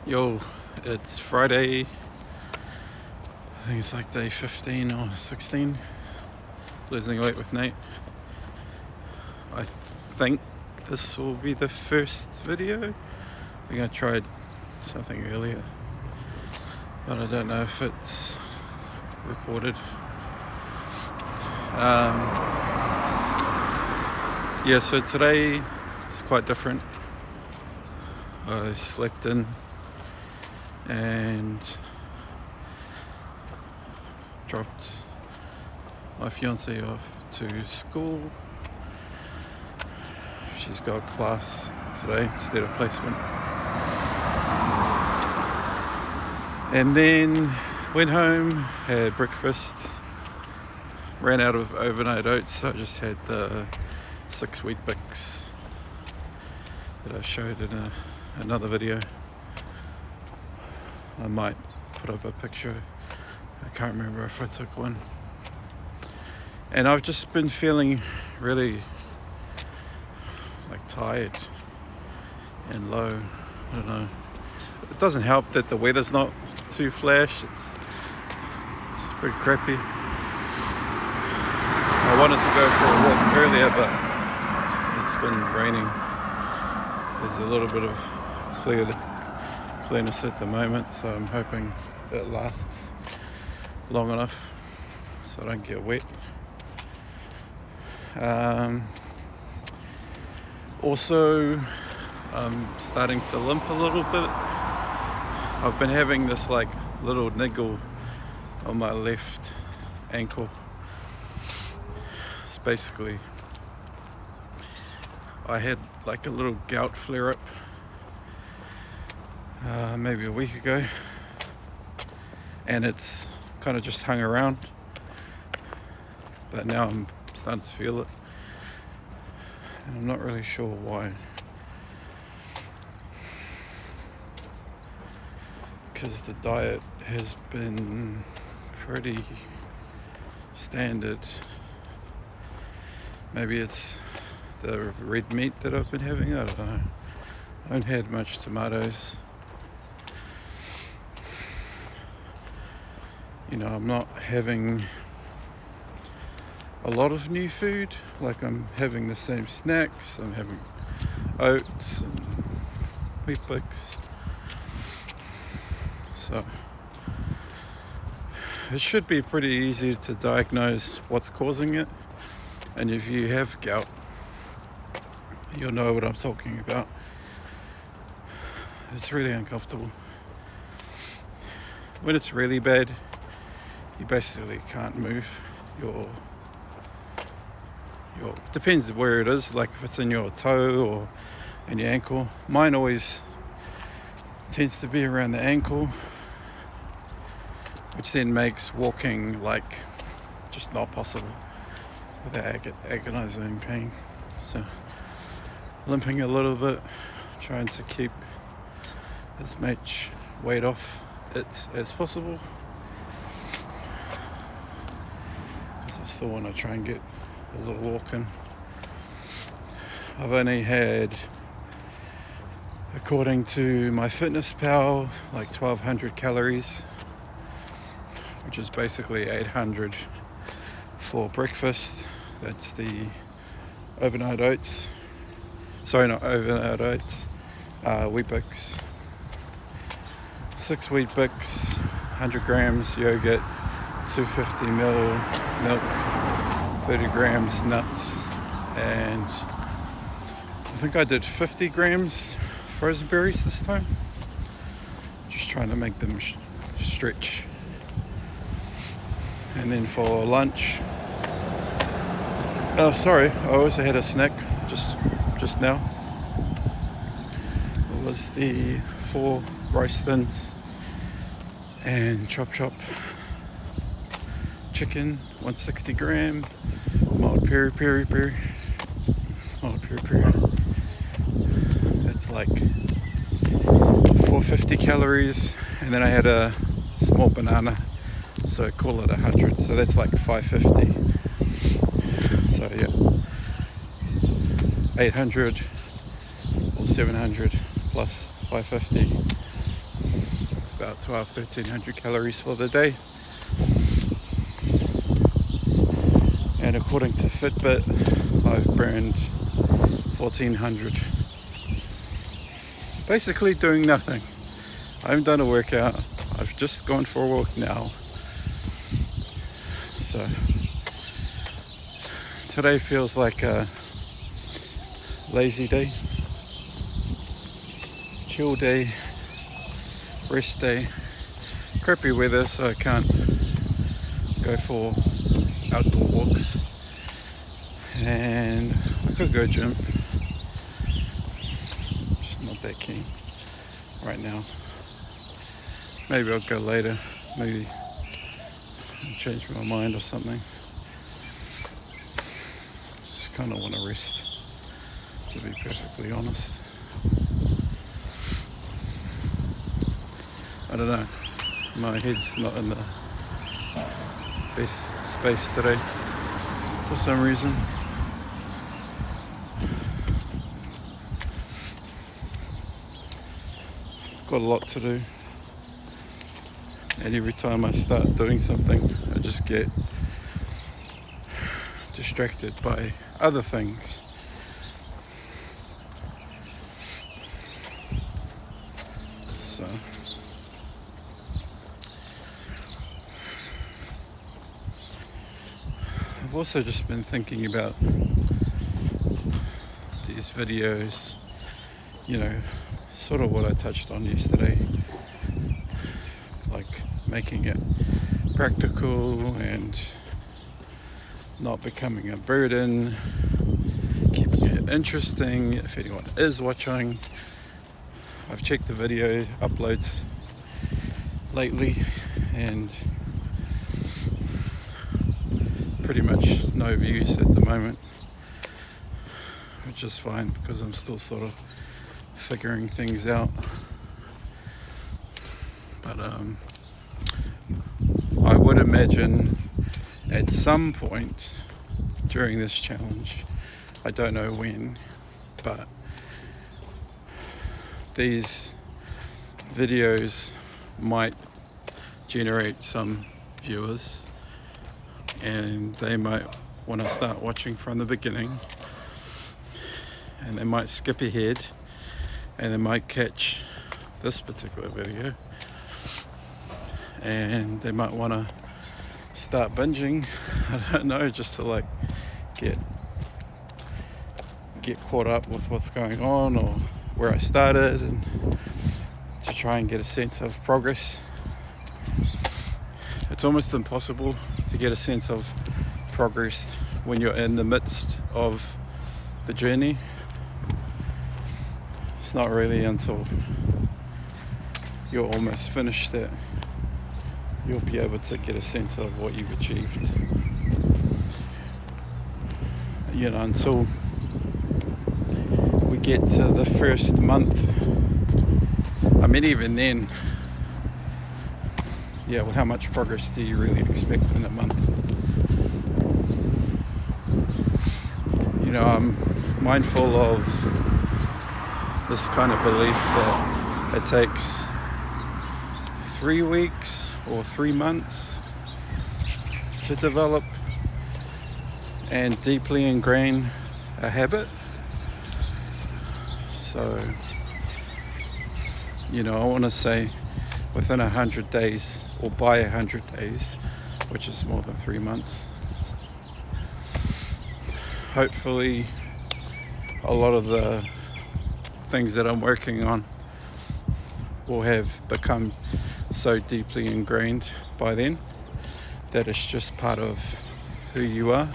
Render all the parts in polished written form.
Yo, it's Friday. I think it's like day 15 or 16. Losing weight with Nate. I think this will be the first video. I think I tried something earlier, but I don't know if it's recorded. So today is quite different. I slept in and dropped my fiance off to school. She's got class today instead of placement. And then went home, had breakfast, ran out of overnight oats, so I just had the 6 Wheat Bix that I showed in another video. I might put up a picture. I can't remember if I took one. And I've just been feeling really tired and low. I don't know. It doesn't help that the weather's not too flash. It's pretty crappy. I wanted to go for a walk earlier, but it's been raining. There's a little bit of clearness at the moment, so I'm hoping it lasts long enough so I don't get wet. Also, I'm starting to limp a little bit. I've been having this little niggle on my left ankle. It's basically, I had a little gout flare up maybe a week ago, and it's kind of just hung around, but now I'm starting to feel it, and I'm not really sure why, because the diet has been pretty standard. Maybe it's the red meat that I've been having, I don't know. I haven't had much tomatoes. I'm not having a lot of new food. I'm having the same snacks. I'm having oats and Wheat Bix. So it should be pretty easy to diagnose what's causing it. And if you have gout, you'll know what I'm talking about. It's really uncomfortable. When it's really bad, you basically can't move. Your depends where it is, if it's in your toe or in your ankle. Mine always tends to be around the ankle, which then makes walking just not possible without agonizing pain. So limping a little bit, trying to keep as much weight off it as possible, because I still want to try and get a little walk in. I've only had, according to MyFitnessPal, 1,200 calories, which is basically 800 for breakfast. That's the overnight oats. Sorry, not overnight oats. Wheat Bix. 6 Wheat Bix, 100 grams yogurt, 250 ml milk, 30 grams nuts, and I think I did 50 grams frozen berries this time. Just trying to make them stretch. And then for lunch, I also had a snack just now. It was the 4 rice thins and chop chicken, 160 gram, mild peri. That's 450 calories, and then I had a small banana, so call it 100, so that's 550. So yeah, 800 or 700 plus 550 It's about 1300 calories for the day. And according to Fitbit, I've burned 1400. Basically doing nothing. I haven't done a workout. I've just gone for a walk now. So today feels like a lazy day, chill day, rest day. Crappy weather, so I can't go for outdoor walks, and I could go gym, just not that keen right now. Maybe I'll go later, maybe change my mind or something. Just kind of want to rest, to be perfectly honest. I don't know, my head's not in the best space today for some reason. Got a lot to do, and every time I start doing something I just get distracted by other things. So I've also just been thinking about these videos, sort of what I touched on yesterday, like making it practical and not becoming a burden, keeping it interesting if anyone is watching. I've checked the video uploads lately and pretty much no views at the moment, which is fine because I'm still sort of figuring things out. But I would imagine at some point during this challenge, I don't know when, but these videos might generate some viewers, and they might want to start watching from the beginning, and they might skip ahead and they might catch this particular video, and they might want to start binging, I don't know, just to get caught up with what's going on or where I started, and to try and get a sense of progress. It's almost impossible to get a sense of progress when you're in the midst of the journey. It's not really until you're almost finished that you'll be able to get a sense of what you've achieved. Until we get to the first month, I mean, even then, how much progress do you really expect in a month? I'm mindful of this kind of belief that it takes 3 weeks or 3 months to develop and deeply ingrain a habit. So, I want to say within 100 days or by 100 days, which is more than 3 months. Hopefully, a lot of the things that I'm working on will have become so deeply ingrained by then that it's just part of who you are.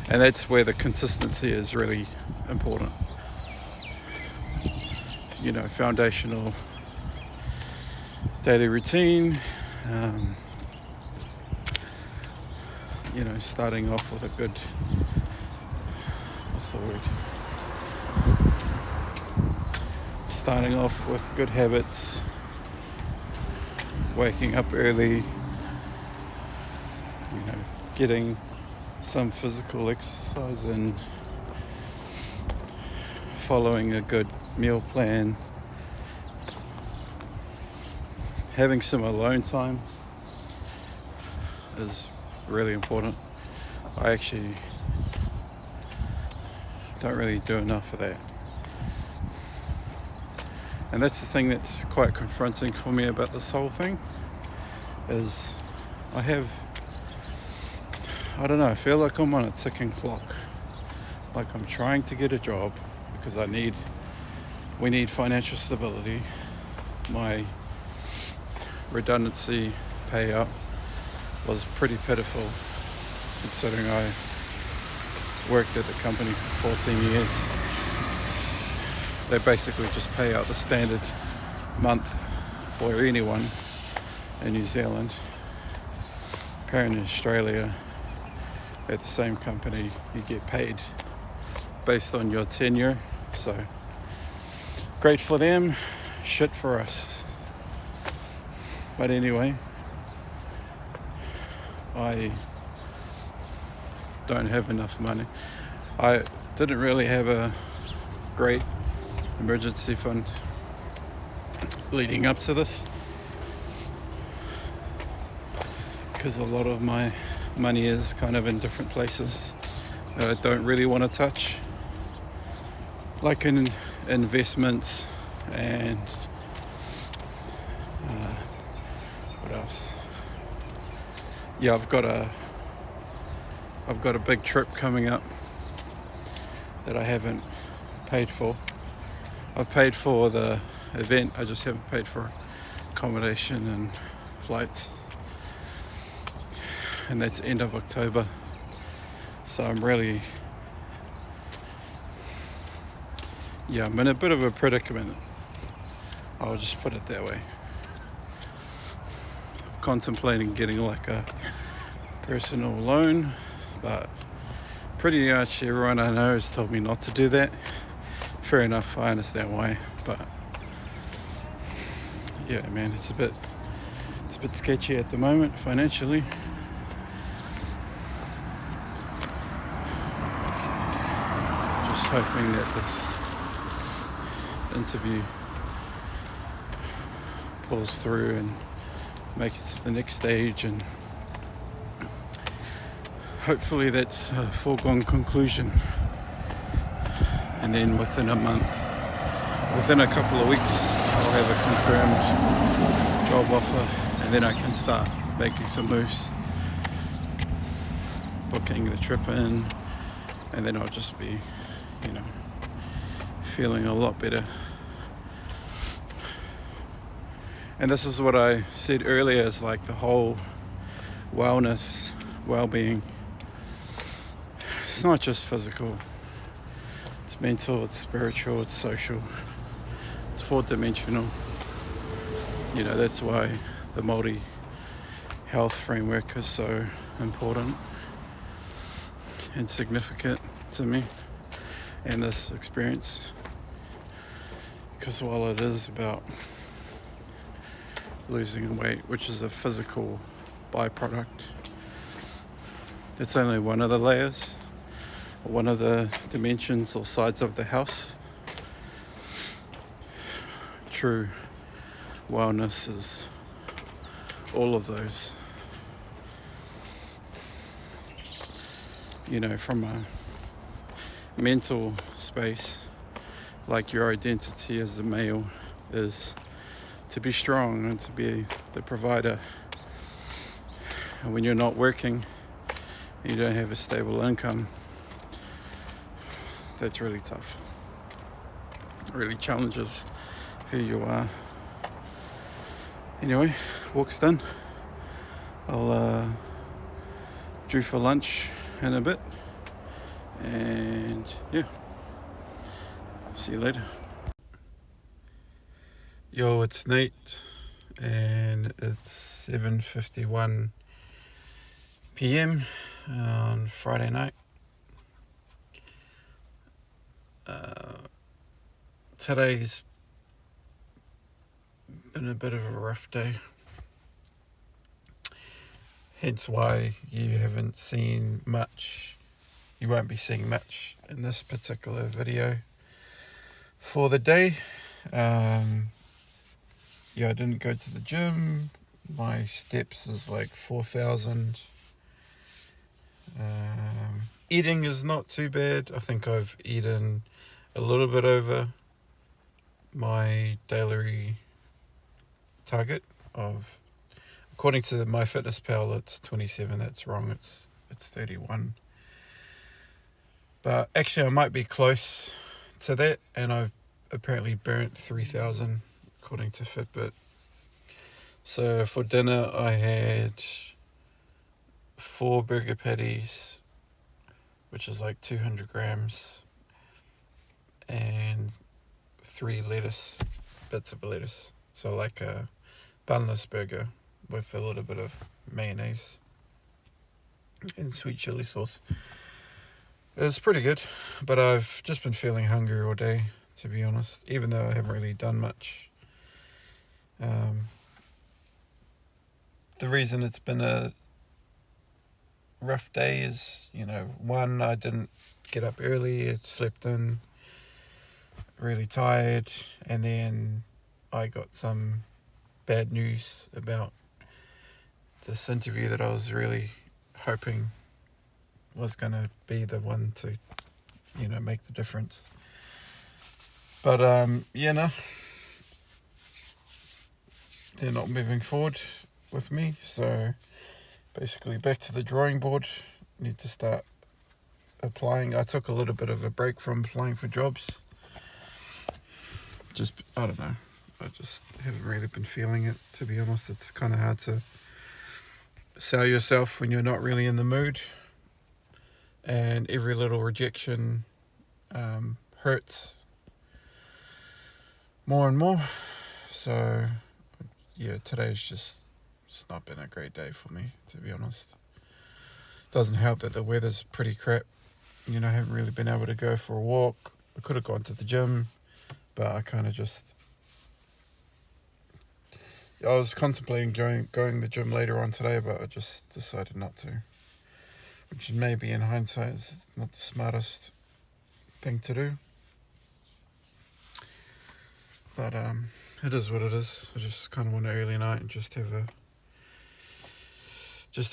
And that's where the consistency is really important. Foundational daily routine, starting off with a good, starting off with good habits, waking up early, getting some physical exercise and following a good meal plan, having some alone time is really important. I actually don't really do enough of that. And that's the thing that's quite confronting for me about this whole thing, is I feel like I'm on a ticking clock. Like I'm trying to get a job because we need financial stability. My redundancy payout was pretty pitiful considering I worked at the company for 14 years. They basically just pay out the standard month for anyone in New Zealand. Apparently in Australia, at the same company, you get paid based on your tenure. So great for them, shit for us. But anyway, I don't have enough money. I didn't really have a great emergency fund leading up to this, because a lot of my money is kind of in different places that I don't really want to touch, like in investments and what else? Yeah, I've got a big trip coming up that I haven't paid for. I've paid for the event, I just haven't paid for accommodation and flights. And that's end of October. So I'm in a bit of a predicament. I'll just put it that way. I'm contemplating getting like a personal loan, but pretty much everyone I know has told me not to do that. Fair enough, I understand why, but yeah, man, it's a bit sketchy at the moment financially. Just hoping that this interview pulls through and make it to the next stage, and hopefully that's a foregone conclusion. And then within a couple of weeks, I'll have a confirmed job offer, and then I can start making some moves, booking the trip in, and then I'll just be, feeling a lot better. And this is what I said earlier, is like the whole wellness, well-being. It's not just physical. It's mental, it's spiritual, it's social. It's four-dimensional. That's why the Māori health framework is so important and significant to me and this experience. Because while it is about losing weight, which is a physical byproduct, it's only one of the layers, one of the dimensions or sides of the house. True wellness is all of those. From a mental space, like your identity as a male is to be strong and to be the provider. And when you're not working, you don't have a stable income, that's really tough. It really challenges who you are. Anyway, walk's done. I'll due for lunch in a bit, and yeah, see you later. Yo, it's Nate, and it's 7:51 p.m. on Friday night. Today's been a bit of a rough day, hence why you won't be seeing much in this particular video for the day. yeah, I didn't go to the gym. My steps is like 4,000. Eating is not too bad. I think I've eaten a little bit over my daily target of, according to MyFitnessPal, it's 27. That's wrong. It's 31. But actually, I might be close to that, and I've apparently burnt 3,000 according to Fitbit. So for dinner, I had 4 burger patties, which is like 200 grams, and 3 bits of lettuce. So like a bunless burger with a little bit of mayonnaise and sweet chili sauce. It was pretty good, but I've just been feeling hungry all day, to be honest, even though I haven't really done much. The reason it's been a rough day is, one, I didn't get up early, I slept in, really tired, and then I got some bad news about this interview that I was really hoping was going to be the one to, make the difference. But, they're not moving forward with me, so basically back to the drawing board. Need to start applying. I took a little bit of a break from applying for jobs. I don't know. I just haven't really been feeling it, to be honest. It's kind of hard to sell yourself when you're not really in the mood. And every little rejection hurts more and more. So, yeah, today's it's not been a great day for me, to be honest. Doesn't help that the weather's pretty crap. I haven't really been able to go for a walk. I could have gone to the gym, but I kind of I was contemplating going to the gym later on today, but I just decided not to. Which maybe in hindsight is not the smartest thing to do. But it is what it is. I just kind of want an early night and just have a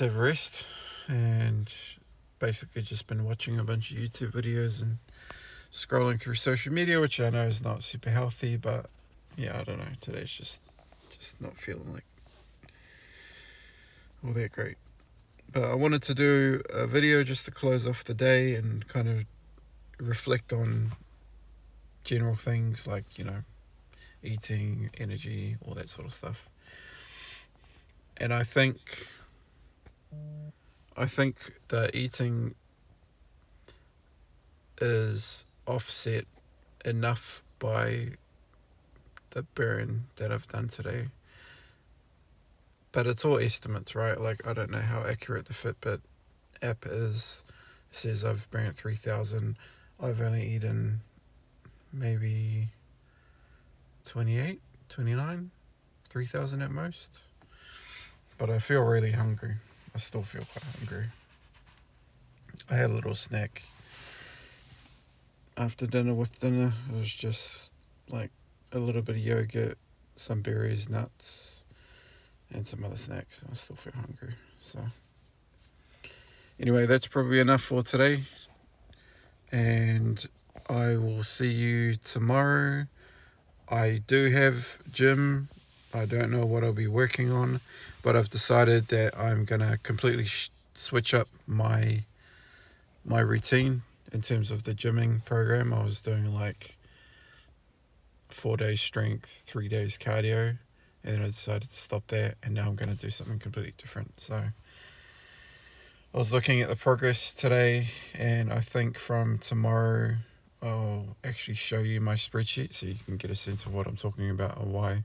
rest, and basically just been watching a bunch of YouTube videos and scrolling through social media, which I know is not super healthy, but yeah, I don't know. Today's just not feeling like all that great. But I wanted to do a video just to close off the day and kind of reflect on general things like, eating, energy, all that sort of stuff. And I think the eating is offset enough by the burn that I've done today. But it's all estimates, right? Like, I don't know how accurate the Fitbit app is. It says I've burnt 3,000. I've only eaten maybe 28, 29, 3,000 at most. But I feel really hungry. I still feel quite hungry. I had a little snack after dinner with dinner. It was just like a little bit of yogurt, some berries, nuts, and some other snacks. I still feel hungry. So anyway, that's probably enough for today. And I will see you tomorrow. I do have gym. I don't know what I'll be working on, but I've decided that I'm going to completely switch up my routine in terms of the gymming program. I was doing like 4 days strength, 3 days cardio, and then I decided to stop that, and now I'm going to do something completely different. So I was looking at the progress today, and I think from tomorrow I'll actually show you my spreadsheet so you can get a sense of what I'm talking about and why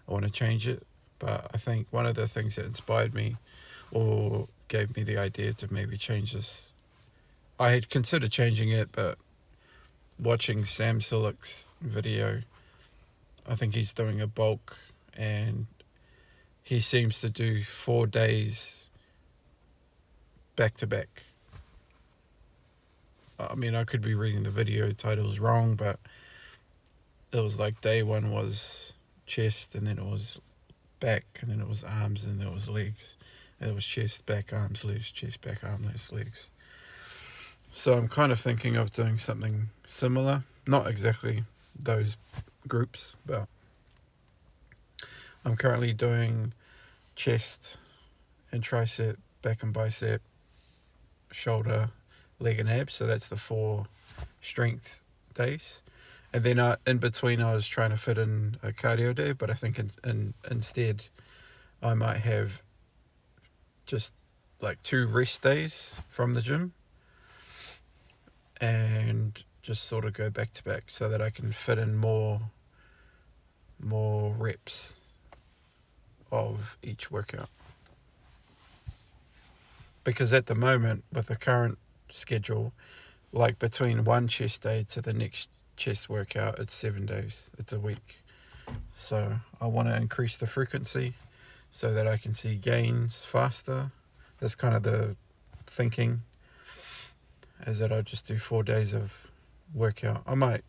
I want to change it. But I think one of the things that inspired me or gave me the idea to maybe change this, I had considered changing it, but watching Sam Sillick's video, I think he's doing a bulk, and he seems to do 4 days back to back. I mean, I could be reading the video titles wrong, but it was like day 1 was chest, and then it was back, and then it was arms, and then it was legs. And it was chest, back, arms, legs, chest, back, arms, legs. So I'm kind of thinking of doing something similar. Not exactly those groups, but I'm currently doing chest and tricep, back and bicep, shoulder, leg and abs. So that's the 4 strength days. And then in between I was trying to fit in a cardio day, but I think instead I might have just like 2 rest days from the gym and just sort of go back to back so that I can fit in more reps of each workout. Because at the moment, with the current schedule, like between one chest day to the next chest workout, it's 7 days. It's a week. So I want to increase the frequency so that I can see gains faster. That's kind of the thinking, is that I just do 4 days of workout. I might,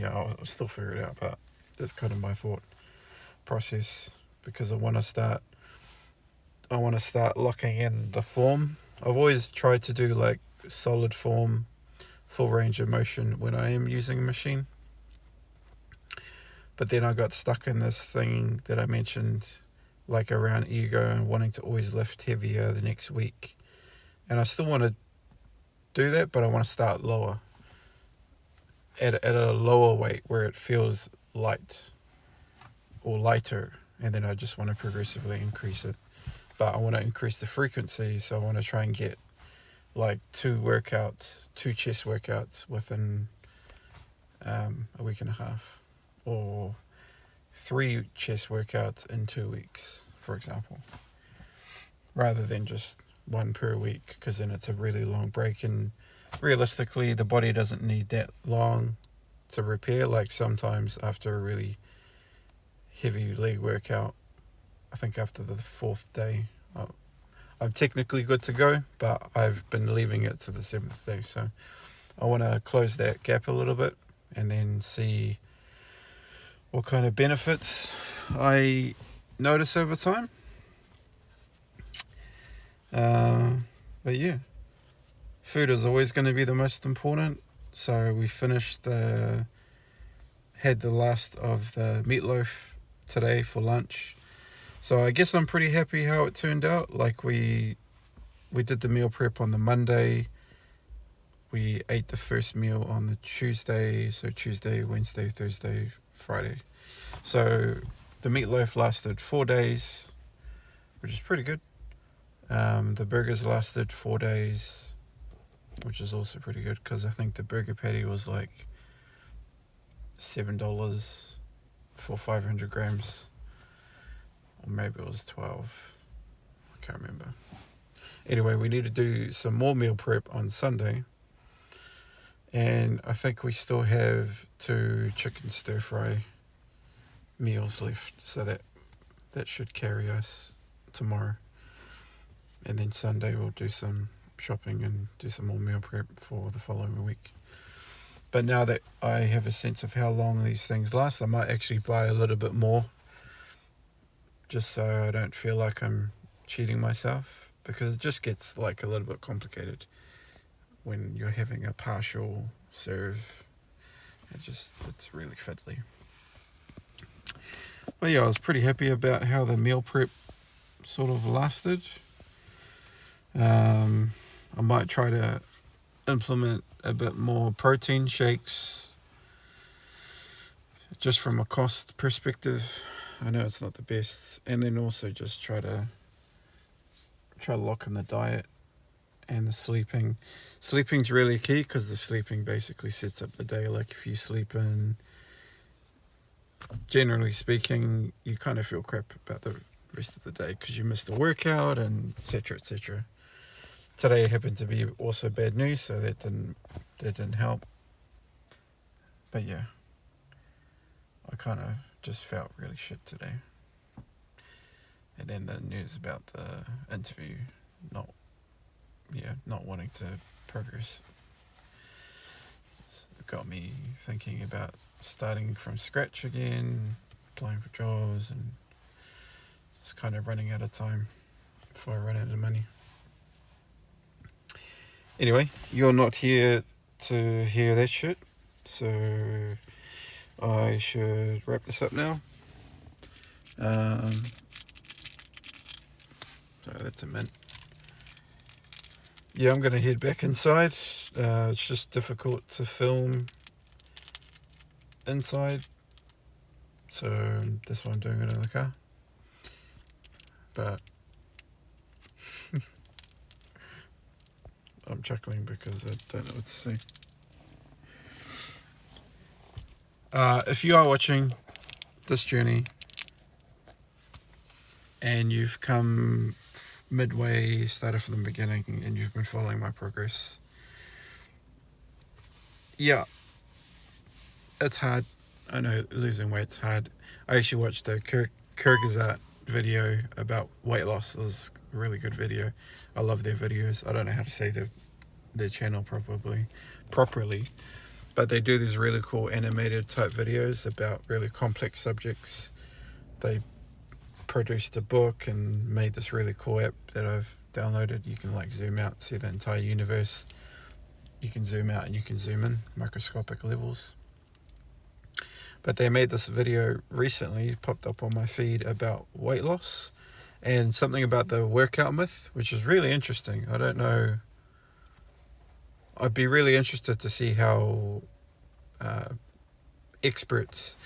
I'll still figure it out, but that's kind of my thought process, because I want to start locking in the form. I've always tried to do like solid form, full range of motion when I am using a machine. But then I got stuck in this thing that I mentioned, like around ego and wanting to always lift heavier the next week. And I still want to do that, but I want to start lower, at a lower weight where it feels light or lighter, and then I just want to progressively increase it. But I want to increase the frequency, so I want to try and get like 2 chest workouts within a week and a half, or 3 chest workouts in 2 weeks, for example, rather than just 1 per week, because then it's a really long break, and realistically the body doesn't need that long to repair. Like sometimes after a really heavy leg workout, I think after the 4th day, I'm technically good to go, but I've been leaving it to the 7th day. So I want to close that gap a little bit and then see what kind of benefits I notice over time. But yeah, food is always going to be the most important. So we had the last of the meatloaf today for lunch. So I guess I'm pretty happy how it turned out. Like we did the meal prep on the Monday. We ate the first meal on the Tuesday. So Tuesday, Wednesday, Thursday, Friday. So the meatloaf lasted 4 days, which is pretty good. The burgers lasted 4 days, which is also pretty good, because I think the burger patty was like $7 for 500 grams. Or maybe it was 12. I can't remember. Anyway, we need to do some more meal prep on Sunday. And I think we still have 2 chicken stir fry meals left. So that should carry us tomorrow. And then Sunday we'll do some shopping and do some more meal prep for the following week. But now that I have a sense of how long these things last, I might actually buy a little bit more, just so I don't feel like I'm cheating myself, because it just gets like a little bit complicated when you're having a partial serve. It's really fiddly. But yeah, I was pretty happy about how the meal prep sort of lasted. I might try to implement a bit more protein shakes, just from a cost perspective. I know it's not the best. And then also just try to lock in the diet and the sleeping. Sleeping's really key, because the sleeping basically sets up the day. Like if you sleep in, generally speaking, you kind of feel crap about the rest of the day because you missed the workout and etc. etc. Today happened to be also bad news, so that didn't help. But yeah, I kind of just felt really shit today. And then the news about the interview not wanting to progress, it's got me thinking about starting from scratch again, applying for jobs and just kind of running out of time before I run out of money. Anyway, you're not here to hear that shit, so I should wrap this up now. So that's a mint. Yeah, I'm going to head back inside. It's just difficult to film inside, so that's why I'm doing it in the car. But I'm chuckling because I don't know what to say. If you are watching this journey and you've come midway, started from the beginning, and you've been following my progress, yeah, it's hard. I know losing weight's hard. I actually watched a Kyrgyzstan video about weight loss. It was a really good video. I love their videos. I don't know how to say their channel properly, but they do these really cool animated type videos about really complex subjects. They produced a book and made this really cool app that I've downloaded. You can like zoom out, see the entire universe. You can zoom out and you can zoom in, microscopic levels. But they made this video recently, popped up on my feed, about weight loss and something about the workout myth, which is really interesting. I don't know. I'd be really interested to see how experts,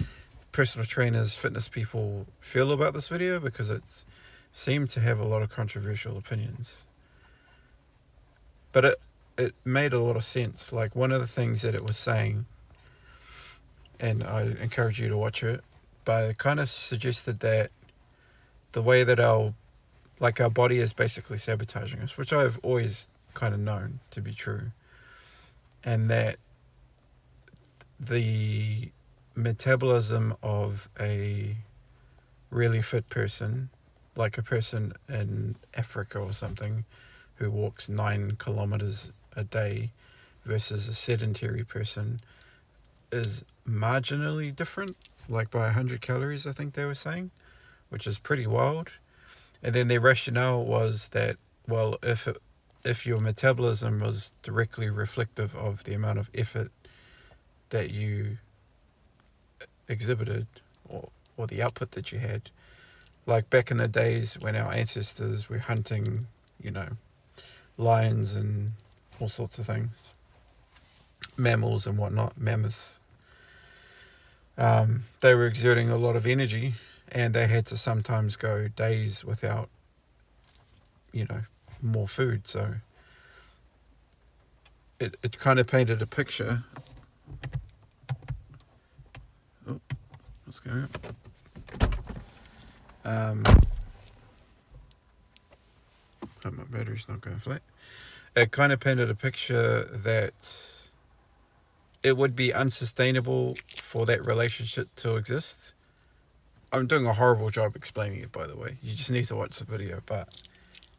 personal trainers, fitness people feel about this video, because it seemed to have a lot of controversial opinions. But it made a lot of sense. Like, one of the things that it was saying, and I encourage you to watch it, but it kind of suggested that the way that our body is basically sabotaging us, which I've always kind of known to be true, and that the metabolism of a really fit person, like a person in Africa or something who walks 9 kilometers a day versus a sedentary person, is marginally different, like by 100 calories, I think they were saying, which is pretty wild. And then their rationale was that, well, if your metabolism was directly reflective of the amount of effort that you exhibited, or the output that you had, like back in the days when our ancestors were hunting, lions and all sorts of things, mammals and whatnot, mammoths, they were exerting a lot of energy, and they had to sometimes go days without, more food. So it kind of painted a picture. Oh, what's going on? Hope my battery's not going flat. It kind of painted a picture that it would be unsustainable for that relationship to exist. I'm doing a horrible job explaining it, by the way. You just need to watch the video, but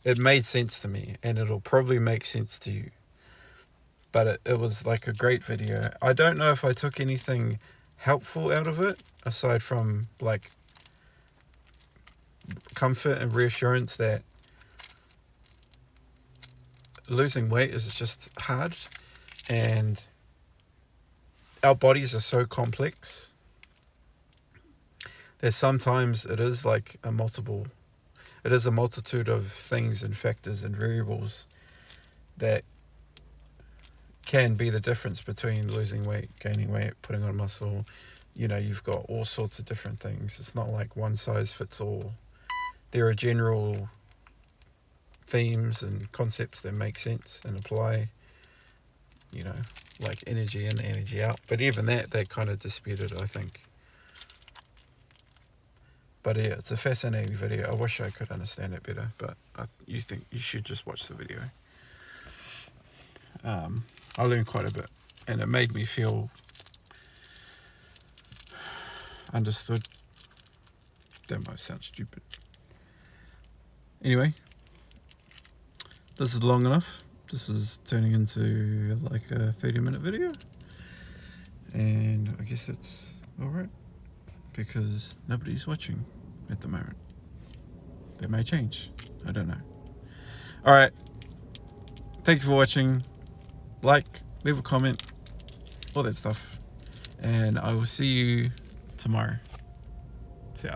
it made sense to me, and it'll probably make sense to you. But it was like a great video. I don't know if I took anything helpful out of it, aside from like comfort and reassurance that losing weight is just hard, and our bodies are so complex that sometimes it is a multitude of things and factors and variables that can be the difference between losing weight, gaining weight, putting on muscle. You've got all sorts of different things. It's not like one size fits all. There are general themes and concepts that make sense and apply, like energy in, energy out. But even that kind of disputed, I think. But yeah, it's a fascinating video. I wish I could understand it better, but you think you should just watch the video. I learned quite a bit, and it made me feel understood. That might sound stupid. Anyway, this is long enough. This is turning into like a 30-minute video, and I guess that's all right. because nobody's watching at the moment. They may change. I don't know. Alright. Thank you for watching. Like, leave a comment, all that stuff. And I will see you tomorrow. See ya.